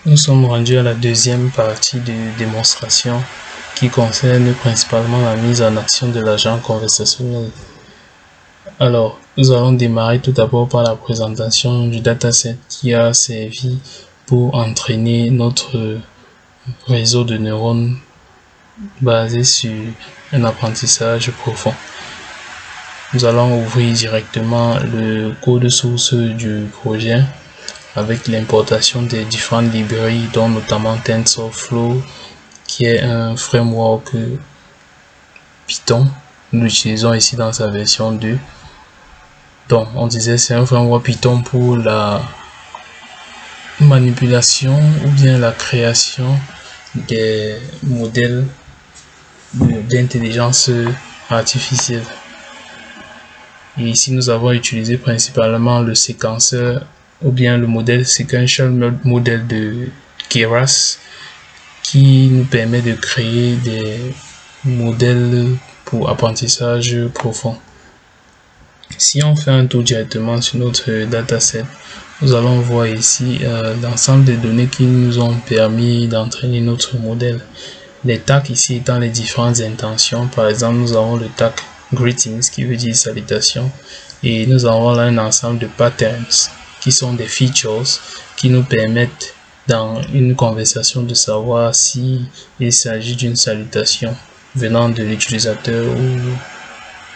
Nous sommes rendus à la deuxième partie de démonstration qui concerne principalement la mise en action de l'agent conversationnel. Alors, nous allons démarrer tout d'abord par la présentation du dataset qui a servi pour entraîner notre réseau de neurones basé sur un apprentissage profond. Nous allons ouvrir directement le code source du projet avec l'importation des différentes librairies, dont notamment TensorFlow, qui est un framework Python. Nous l'utilisons ici dans sa version 2. Donc, on disait c'est un framework Python pour la manipulation ou bien la création des modèles d'intelligence artificielle. Et ici, nous avons utilisé principalement le séquenceur ou bien le modèle Sequential Model de Keras qui nous permet de créer des modèles pour apprentissage profond. Si on fait un tour directement sur notre dataset, nous allons voir ici l'ensemble des données qui nous ont permis d'entraîner notre modèle. Les tags ici étant les différentes intentions. Par exemple, nous avons le tag Greetings qui veut dire salutation, et nous avons là un ensemble de patterns qui sont des features qui nous permettent dans une conversation de savoir si il s'agit d'une salutation venant de l'utilisateur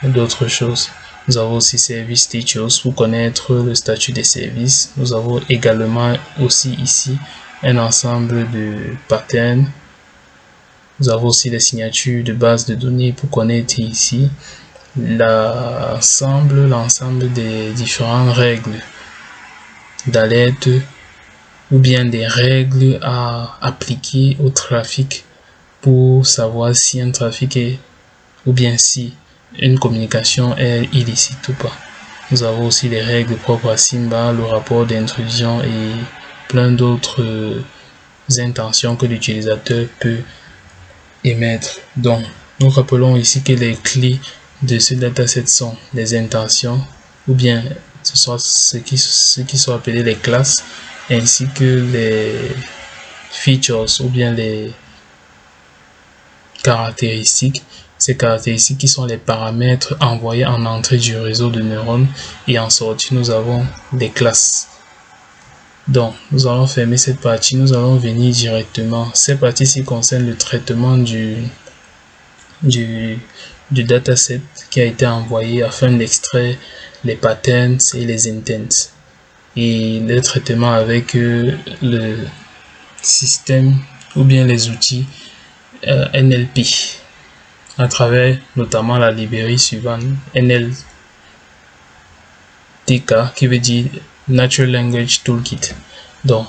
ou d'autres choses. Nous avons aussi Service Status pour connaître le statut des services. Nous avons également aussi ici un ensemble de patterns. Nous avons aussi les signatures de base de données pour connaître ici l'ensemble des différentes règles d'alerte ou bien des règles à appliquer au trafic pour savoir si un trafic est ou bien si une communication est illicite ou pas. Nous avons aussi les règles propres à Simba, le rapport d'intrusion et plein d'autres intentions que l'utilisateur peut émettre. Donc, nous rappelons ici que les clés de ce dataset sont les intentions ou bien ce soit ce qui sont appelés les classes, ainsi que les features ou bien les caractéristiques. Ces caractéristiques qui sont les paramètres envoyés en entrée du réseau de neurones, et en sortie nous avons les classes. Donc, nous allons fermer cette partie. Nous allons venir directement. Cette partie-ci concerne le traitement du dataset qui a été envoyé afin d'extraire les patterns et les intents, et le traitement avec le système ou bien les outils NLP à travers notamment la librairie suivante NLTK qui veut dire Natural Language Toolkit. Donc,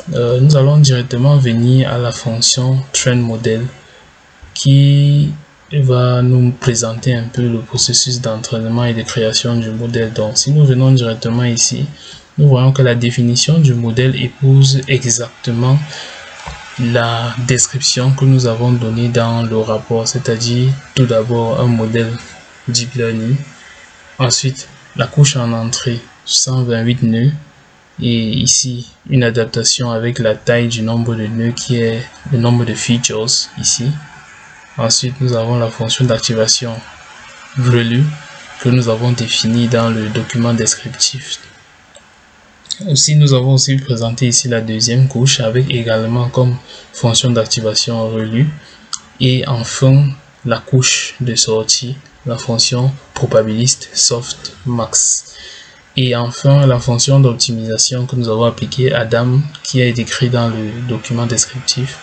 nous allons directement venir à la fonction Train Model qui va nous présenter un peu le processus d'entraînement et de création du modèle. Donc, si nous venons directement ici, nous voyons que la définition du modèle épouse exactement la description que nous avons donnée dans le rapport, c'est-à-dire tout d'abord un modèle Deep Learning, ensuite la couche en entrée 128 nœuds, et ici une adaptation avec la taille du nombre de nœuds qui est le nombre de features ici. Ensuite, nous avons la fonction d'activation ReLU que nous avons définie dans le document descriptif. Aussi, nous avons aussi présenté ici la deuxième couche avec également comme fonction d'activation ReLU, et enfin la couche de sortie, la fonction probabiliste softmax, et enfin la fonction d'optimisation que nous avons appliquée Adam qui est décrit dans le document descriptif,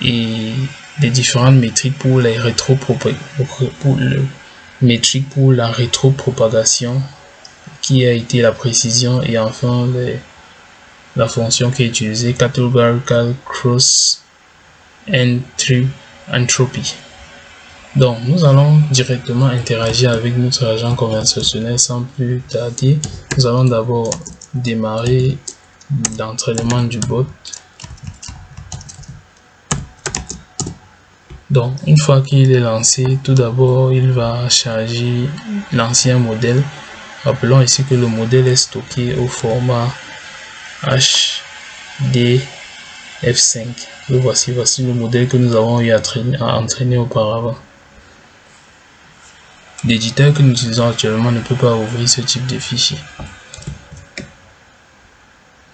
et les différentes métriques pour les pour la rétropropagation qui a été la précision, et enfin la fonction qui est utilisée Categorical Cross Entropy. Donc, nous allons directement interagir avec notre agent conversationnel sans plus tarder. Nous allons d'abord démarrer l'entraînement du bot. Donc, une fois qu'il est lancé, tout d'abord, il va charger l'ancien modèle. Rappelons ici que le modèle est stocké au format HD F5. Le voici le modèle que nous avons eu à entraîner auparavant. L'éditeur que nous utilisons actuellement ne peut pas ouvrir ce type de fichier.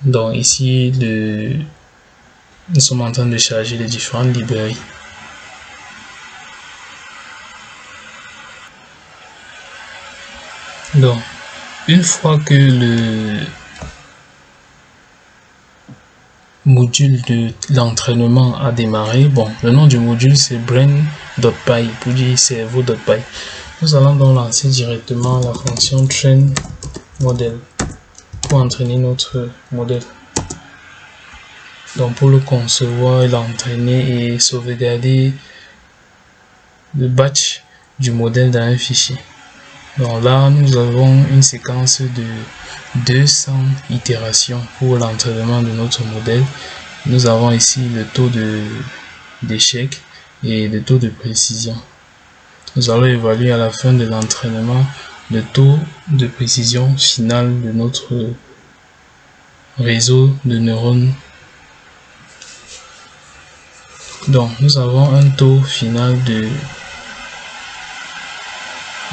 Donc ici, nous sommes en train de charger les différentes librairies. Donc, une fois que le module de l'entraînement a démarré, bon, le nom du module c'est brain.py pour dire cerveau.py. Nous allons donc lancer directement la fonction train model pour entraîner notre modèle. Donc pour le concevoir, l'entraîner et sauvegarder le batch du modèle dans un fichier. Donc là, nous avons une séquence de 200 itérations pour l'entraînement de notre modèle. Nous avons ici le taux d'échec et le taux de précision. Nous allons évaluer à la fin de l'entraînement le taux de précision final de notre réseau de neurones. Donc, nous avons un taux final de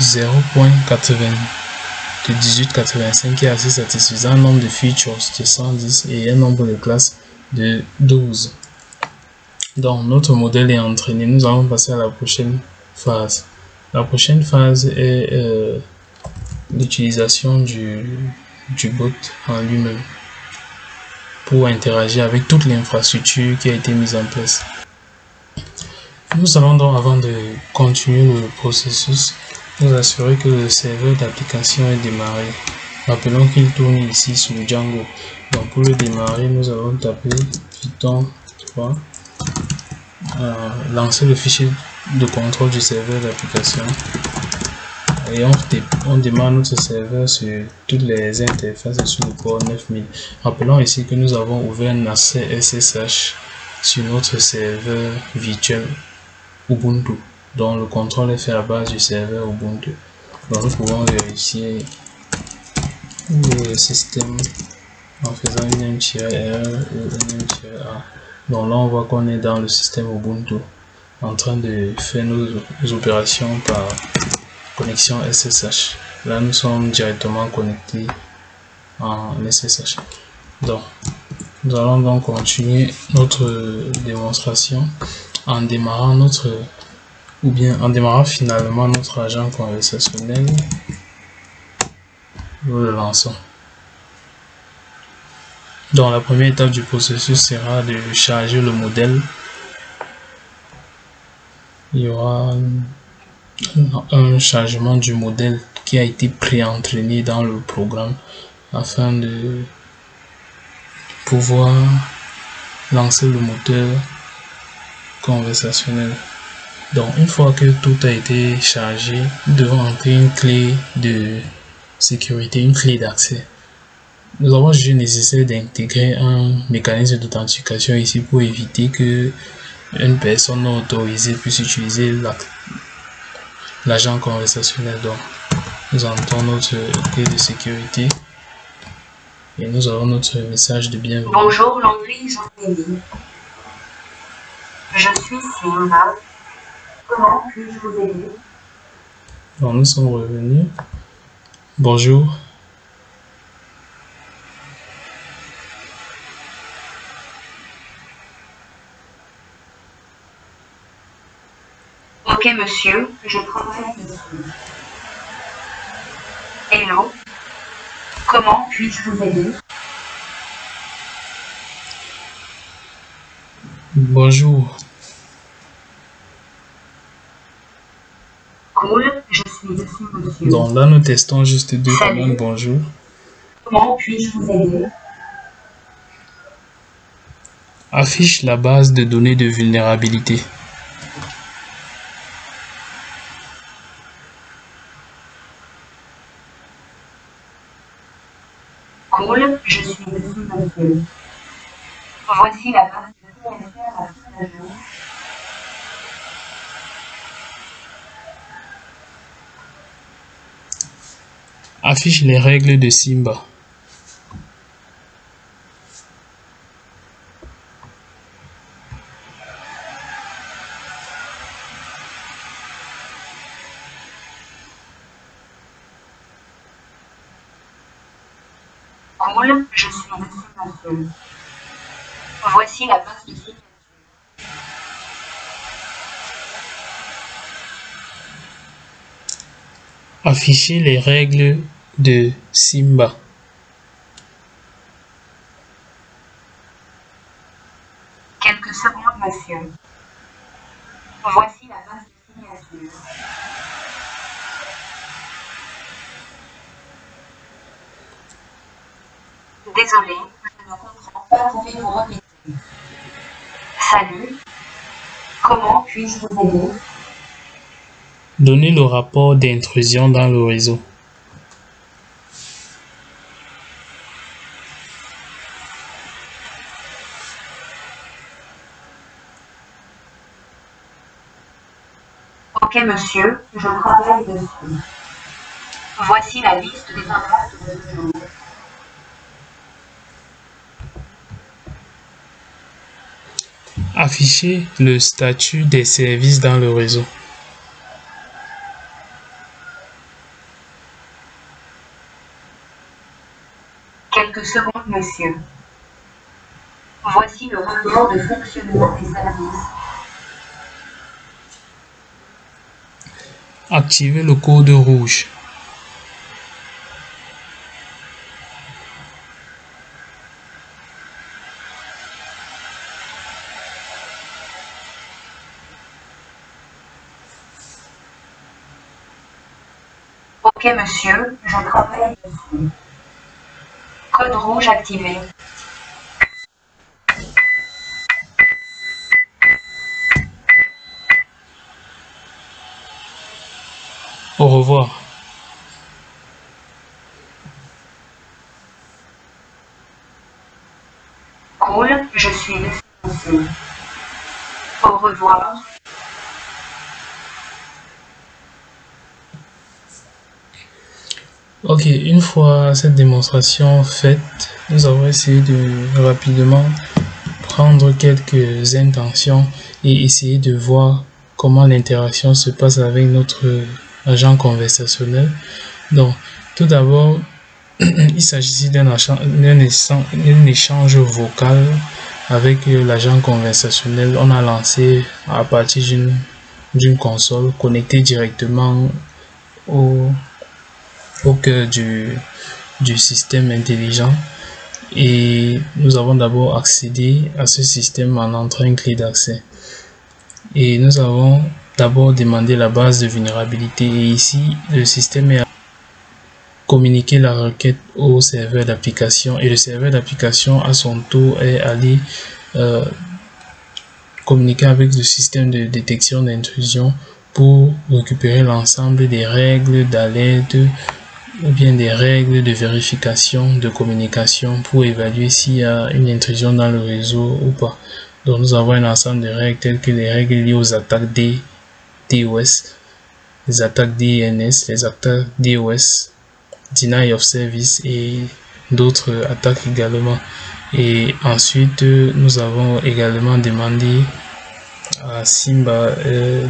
0.1885 qui est assez satisfaisant, un nombre de features de 110 et un nombre de classes de 12. Donc, notre modèle est entraîné. Nous allons passer à la prochaine phase. La prochaine phase est l'utilisation du bot en lui-même pour interagir avec toute l'infrastructure qui a été mise en place. Nous allons donc, avant de continuer le processus, nous assurer que le serveur d'application est démarré. Rappelons qu'il tourne ici sur Django. Donc pour le démarrer, nous allons taper Python 3, lancer le fichier de contrôle du serveur d'application et on démarre notre serveur sur toutes les interfaces sur le port 9000. Rappelons ici que nous avons ouvert un accès SSH sur notre serveur virtuel Ubuntu, dont le contrôle est fait à base du serveur Ubuntu. Donc nous pouvons vérifier le système en faisant une -r ou une -a. Donc là on voit qu'on est dans le système Ubuntu en train de faire nos opérations par connexion SSH. Là nous sommes directement connectés en SSH. Donc nous allons donc continuer notre démonstration en démarrant finalement notre agent conversationnel. Nous le lançons. Donc la première étape du processus sera de charger le modèle. Il y aura un chargement du modèle qui a été pré-entraîné dans le programme afin de pouvoir lancer le moteur conversationnel. Donc une fois que tout a été chargé, nous devons entrer une clé de sécurité, une clé d'accès. Nous avons jugé nécessaire d'intégrer un mécanisme d'authentification ici pour éviter que une personne non autorisée puisse utiliser l'agent conversationnel. Donc nous entrons notre clé de sécurité et nous avons notre message de bienvenue. Bonjour Landry Jean-Élie. Je suis Simba. Comment puis-je vous aider? Donc nous sommes revenus. Bonjour. Ok monsieur, je travaille dessus. Hello. Comment puis-je vous aider? Bonjour. Cool, je suis dessus monsieur. Donc là nous testons juste deux commandes. Bonjour. Comment puis-je vous aider? Affiche la base de données de vulnérabilité. Cool, je suis dessus monsieur. Voici la base de données à la jour. Affiche les règles de Simba. Cool, je suis monsieur. Voici la base de signature. Afficher les règles de Simba. Quelques secondes, monsieur. Voici la base de signature. Désolé, je ne comprends pas. Pouvez-vous répéter? Salut. Comment puis-je vous aider? Donner le rapport d'intrusion dans le réseau. Ok monsieur, je travaille dessus. Voici la liste des impacts de ce jour. Afficher le statut des services dans le réseau. Quelques secondes, monsieur. Voici le rapport de fonctionnement des services. Activer le code rouge. Ok monsieur, je travaille dessus. Code rouge activé. Au revoir. Cool, je suis monsieur. Au revoir. Ok, une fois cette démonstration faite, nous avons essayé de rapidement prendre quelques intentions et essayer de voir comment l'interaction se passe avec notre agent conversationnel. Donc, tout d'abord, il s'agissait d'un échange vocal avec l'agent conversationnel. On a lancé à partir d'une console connectée directement au cœur du système intelligent, et nous avons d'abord accédé à ce système en entrant une clé d'accès, et nous avons d'abord demandé la base de vulnérabilité, et ici le système est communiquer la requête au serveur d'application, et le serveur d'application à son tour est allé communiquer avec le système de détection d'intrusion pour récupérer l'ensemble des règles d'alerte ou bien des règles de vérification de communication pour évaluer s'il y a une intrusion dans le réseau ou pas. Donc nous avons un ensemble de règles telles que les règles liées aux attaques DOS, les attaques DNS, les attaques DOS, Deny of Service et d'autres attaques également. Et ensuite nous avons également demandé à Simba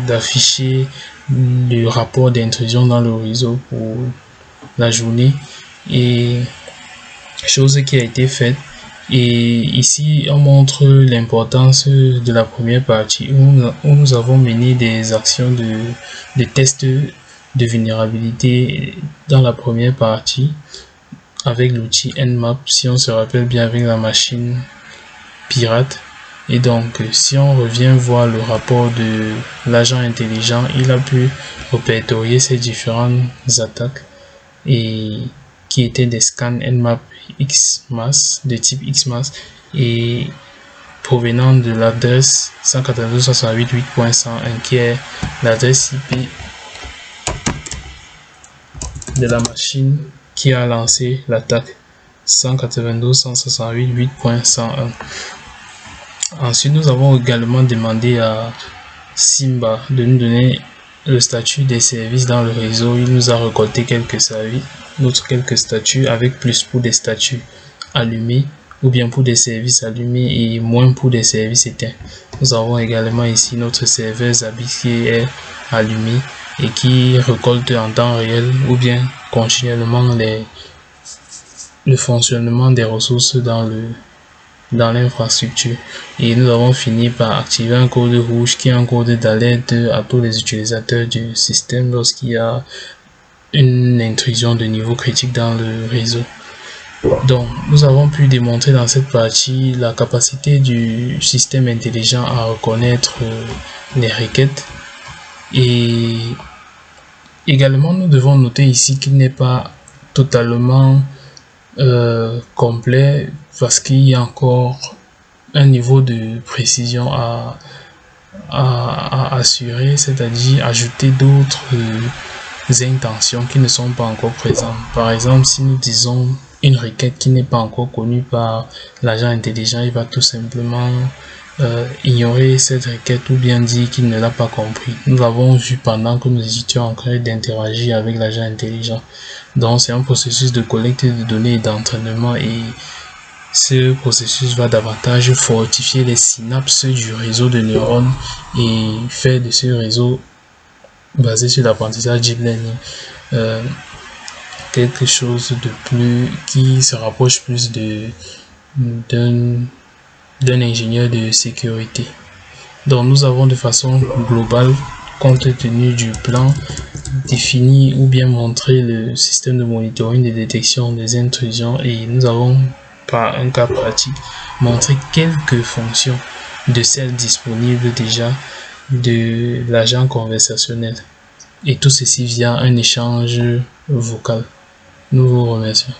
d'afficher le rapport d'intrusion dans le réseau pour la journée, et chose qui a été faite. Et ici on montre l'importance de la première partie où nous avons mené des actions de tests de vulnérabilité dans la première partie avec l'outil Nmap, si on se rappelle bien, avec la machine pirate. Et donc si on revient voir le rapport de l'agent intelligent, il a pu répertorier ces différentes attaques et qui étaient des scans Nmap XMAS de type XMAS et provenant de l'adresse 192.168.8.101 qui est l'adresse IP de la machine qui a lancé l'attaque 192.168.8.101. Ensuite, nous avons également demandé à Simba de nous donner le statut des services dans le réseau. Il nous a récolté quelques statuts avec plus pour des statuts allumés ou bien pour des services allumés et moins pour des services éteints. Nous avons également ici notre serveur Zabbix qui est allumé et qui récolte en temps réel ou bien continuellement le fonctionnement des ressources dans l'infrastructure. Et nous avons fini par activer un code rouge qui est un code d'alerte à tous les utilisateurs du système lorsqu'il y a une intrusion de niveau critique dans le réseau. Donc, nous avons pu démontrer dans cette partie la capacité du système intelligent à reconnaître les requêtes. Et également, nous devons noter ici qu'il n'est pas totalement complet parce qu'il y a encore un niveau de précision à assurer, c'est-à-dire ajouter d'autres intentions qui ne sont pas encore présentes. Par exemple, si nous disons une requête qui n'est pas encore connue par l'agent intelligent, il va tout simplement ignorer cette requête ou bien dire qu'il ne l'a pas compris. Nous l'avons vu pendant que nous étions en train d'interagir avec l'agent intelligent. Donc, c'est un processus de collecte de données et d'entraînement, et ce processus va davantage fortifier les synapses du réseau de neurones et faire de ce réseau basé sur l'apprentissage deep learning quelque chose de plus qui se rapproche plus d'un ingénieur de sécurité. Donc nous avons de façon globale, compte tenu du plan, défini ou bien montré le système de monitoring de détection des intrusions, et nous avons par un cas pratique montré quelques fonctions de celles disponibles déjà de l'agent conversationnel, et tout ceci via un échange vocal. Nous vous remercions.